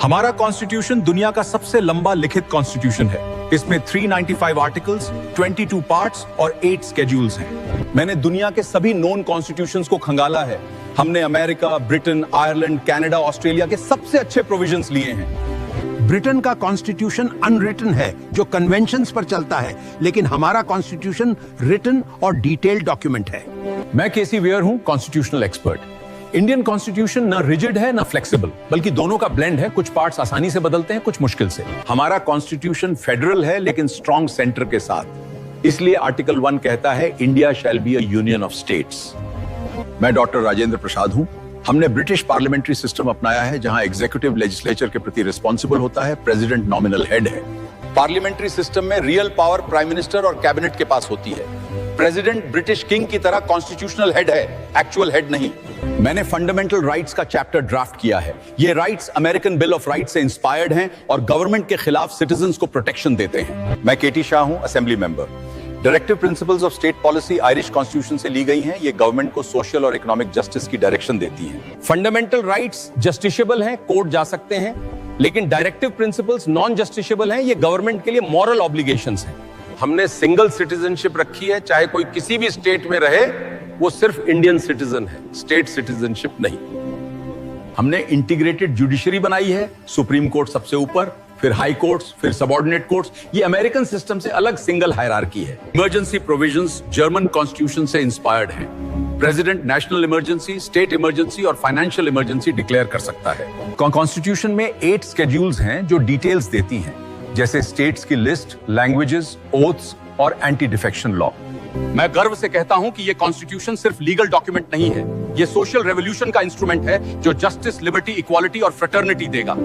हमारा कॉन्स्टिट्यूशन दुनिया का सबसे लंबा लिखित कॉन्स्टिट्यूशन है। इसमें 395 आर्टिकल्स, 22 पार्ट्स और 8 स्केड्यूल्स हैं। मैंने दुनिया के सभी नोन कॉन्स्टिट्यूशंस को खंगाला है। हमने America, Britain, Ireland, Canada, Australia के सबसे अच्छे प्रोविजंस लिए हैं। ब्रिटेन का कॉन्स्टिट्यूशन अनरिटन है, जो कन्वेंशंस पर चलता है, लेकिन हमारा कॉन्स्टिट्यूशन रिटन और डिटेल्ड डॉक्यूमेंट है। मैं केसी वेयर हूं, कॉन्स्टिट्यूशनल एक्सपर्ट। इंडियन कॉन्स्टिट्यूशन ना रिजिड है ना फ्लेक्सिबल, बल्कि दोनों का ब्लेंड है। कुछ पार्ट्स आसानी से बदलते हैं, कुछ मुश्किल से। हमारा कॉन्स्टिट्यूशन फेडरल है, लेकिन स्ट्रॉन्ग सेंटर के साथ। इसलिए आर्टिकल 1 कहता है India shall be a union of states. मैं डॉक्टर राजेंद्र प्रसाद हूं। हमने ब्रिटिश पार्लियामेंट्री सिस्टम अपनाया है, जहां एग्जीक्यूटिव लेजिस्लेचर के प्रति रिस्पॉन्सिबल होता है, प्रेसिडेंट नॉमिनल हेड है। पार्लियामेंट्री सिस्टम में रियल पावर प्राइम मिनिस्टर और कैबिनेट के पास होती है। प्रेसिडेंट ब्रिटिश किंग की तरह कॉन्स्टिट्यूशनल हेड है, एक्चुअल हेड नहीं। मैंने फंडामेंटल राइट्स का चैप्टर ड्राफ्ट किया है। ये rights American bill of rights से इंस्पायर्ड हैं और गवर्नमेंट के खिलाफ सिटीजंस को प्रोटेक्शन देते हैं। मैं केटी शाह हूं, assembly member. Directive principles of state policy Irish constitution से ली गई हैं। ये गवर्नमेंट को सोशल और इकोनॉमिक जस्टिस की डायरेक्शन देती हैं। फंडामेंटल राइट्स जस्टिसेबल हैं, कोर्ट जा सकते हैं, लेकिन डायरेक्टिव प्रिंसिपल्स नॉन जस्टिसेबल हैं। ये गवर्नमेंट के लिए मॉरल ऑब्लिगेशंस हैं। हमने सिंगल सिटीजनशिप रखी है, चाहे कोई किसी भी स्टेट में रहे, वो सिर्फ इंडियन सिटीजन है, स्टेट सिटीजनशिप नहीं। हमने इंटीग्रेटेड जुडिशरी बनाई है, सुप्रीम कोर्ट सबसे ऊपर, फिर हाई कोर्ट्स, फिर सबऑर्डिनेट कोर्ट्स। ये अमेरिकन सिस्टम से अलग सिंगल हायरार्की है। इमरजेंसी प्रोविजंस जर्मन कॉन्स्टिट्यूशन से इंस्पायर्ड है। President national emergency, state emergency और फाइनेंशियल इमरजेंसी डिक्लेयर कर सकता है। कॉन्स्टिट्यूशन में 8 स्केड्यूल्स हैं जो डिटेल्स देती हैं, जैसे स्टेट्स की लिस्ट, लैंग्वेजेस, ओथ्स और एंटी डिफेक्शन लॉ। मैं गर्व से कहता हूं कि यह कॉन्स्टिट्यूशन सिर्फ लीगल डॉक्यूमेंट नहीं है, यह सोशल रेवोल्यूशन का इंस्ट्रूमेंट है जो जस्टिस, लिबर्टी, इक्वालिटी और फ्रेटर्निटी देगा।